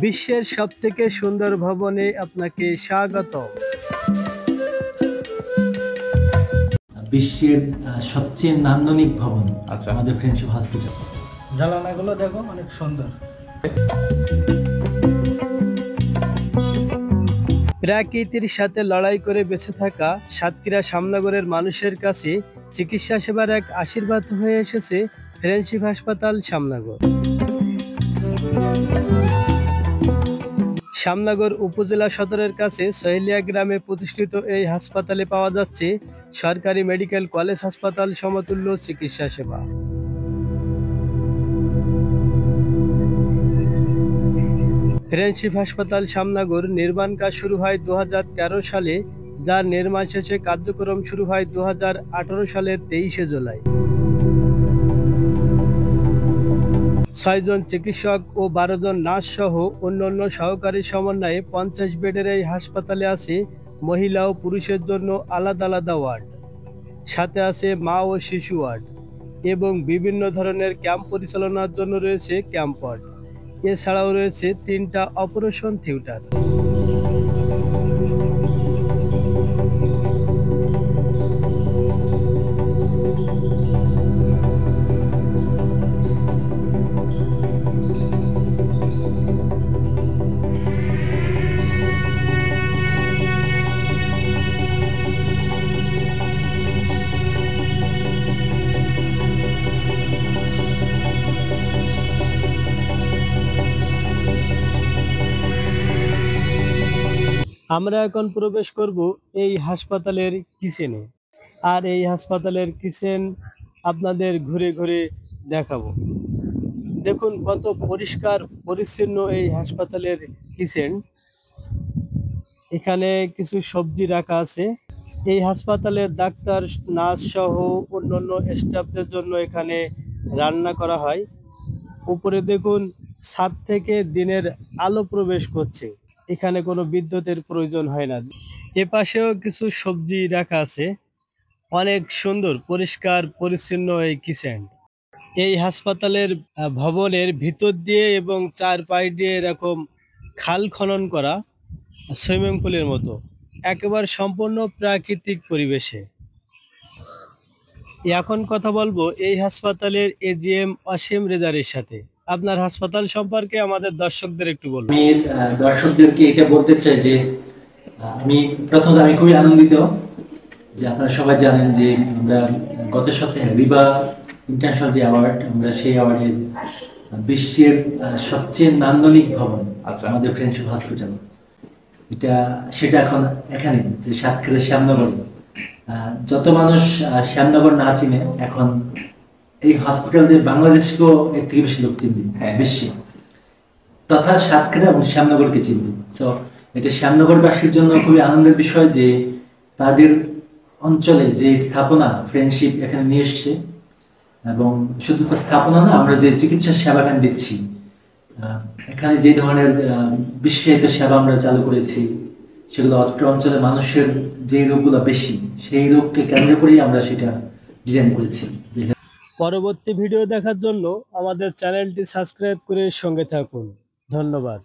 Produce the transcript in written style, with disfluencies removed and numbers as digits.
বিশ্বের সবথেকে সুন্দর ভবনে আপনাকে স্বাগতম। বিশ্বের সবচেয়ে নান্দনিক ভবন আমাদের ফ্রেন্ডশিপ হসপিটাল। জানালাগুলো দেখো অনেক সুন্দর। প্রকৃতির সাথে লড়াই করে বেঁচে থাকা সাতক্ষীরা শ্যামনগরের মানুষের কাছে চিকিৎসা সেবার এক আশীর্বাদ হয়ে এসেছে ফ্রেন্ডশিপ হাসপাতাল শ্যামনগর। শ্যামনগর উপজেলা সদরের কাছে সহেলিয়া গ্রামে প্রতিষ্ঠিত এই হাসপাতালে পাওয়া যাচ্ছে সরকারি মেডিকেল কলেজ হাসপাতাল সমতুল্য চিকিৎসা সেবা। ফ্রেন্ডশিপ হাসপাতাল শ্যামনগর নির্মাণ কাজ শুরু হয় 2013 সালে, যার নির্মাণ শেষে কার্যক্রম শুরু হয় 2018 সালের 23শে জুলাই। 6 জন চিকিৎসক ও 12 জন নার্স সহ অন্যান্য সহকারী সমন্বয়ে 50 বেডের এই হাসপাতালে আছে মহিলা ও পুরুষের জন্য আলাদা আলাদা ওয়ার্ড, সাথে আছে মা ও শিশু ওয়ার্ড এবং বিভিন্ন ধরনের ক্যাম্প পরিচালনার জন্য রয়েছে ক্যাম্প ওয়ার্ড। এছাড়াও রয়েছে 3টা অপারেশন থিয়েটার। আমরা এখন প্রবেশ করব এই হাসপাতালের কিচেনে, আর এই হাসপাতালের কিচেন আপনাদের ঘুরে ঘুরে দেখাবো। দেখুন কত পরিষ্কার পরিচ্ছন্ন এই হাসপাতালের কিচেন। এখানে কিছু সবজি রাখা আছে। এই হাসপাতালের ডাক্তার, নার্স সহ অন্যান্য স্টাফদের জন্য এখানে রান্না করা হয়। উপরে দেখুন ছাদ থেকে দিনের আলো প্রবেশ করছে, এখানে কোনো বিদ্যুতের প্রয়োজন হয় না। এপাশেও কিছু সবজি রাখা আছে। অনেক সুন্দর পরিষ্কার পরিচ্ছন্ন এই কিচেন। এই হাসপাতালের ভবনের ভিতর দিয়ে এবং চারপাশ দিয়ে এরকম খাল খনন করা, সুইমিং পুলের মতো, একেবারে সম্পূর্ণ প্রাকৃতিক পরিবেশে। এখন কথা বলবো এই হাসপাতালের এজিএম অসীম রেজারের সাথে। আপনার হাসপাতাল সম্পর্কে আমাদের দর্শকদের একটু বলুন। আমি দর্শকদেরকে এটা বলতে চাই যে প্রথমত আমি খুবই আনন্দিত যে আপনারা সবাই জানেন যে আমরা গত সপ্তাহে রিবা ইন্টারন্যাশনাল যে অ্যাওয়ার্ড, আমরা সেই অ্যাওয়ার্ডে বিশ্বের সবচেয়ে নান্দনিক ভবন আমাদের ফ্রেন্ডশিপ হসপিটাল, সেটা এখন এখানে যে সাতক্ষীরা শ্যামনগরে। যত মানুষ শ্যামনগর না চিনে, এখন এই হসপিটাল দিয়ে বাংলাদেশকেও এর থেকে বেশি লোক চিনবে বিশ্বে, তথা সাতক্ষীরা এবং শ্যামনগরকে চিনবে। তো এটা শ্যামনগরবাসীর জন্য খুবই আনন্দের বিষয় যে তাদের অঞ্চলে যে স্থাপনা ফ্রেন্ডশিপ এখানে নিয়ে এসছে, এবং শুধু তো স্থাপনা না, আমরা যে চিকিৎসা সেবা এখানে দিচ্ছি, এখানে যে ধরনের বিশেষায়িত সেবা আমরা চালু করেছি, সেগুলো অত্র অঞ্চলের মানুষের যে রোগগুলো বেশি, সেই রোগকে কেন্দ্র করেই আমরা সেটা ডিজাইন করেছি। পরবর্তী ভিডিও দেখার জন্য আমাদের চ্যানেলটি সাবস্ক্রাইব করে সঙ্গে থাকুন। ধন্যবাদ।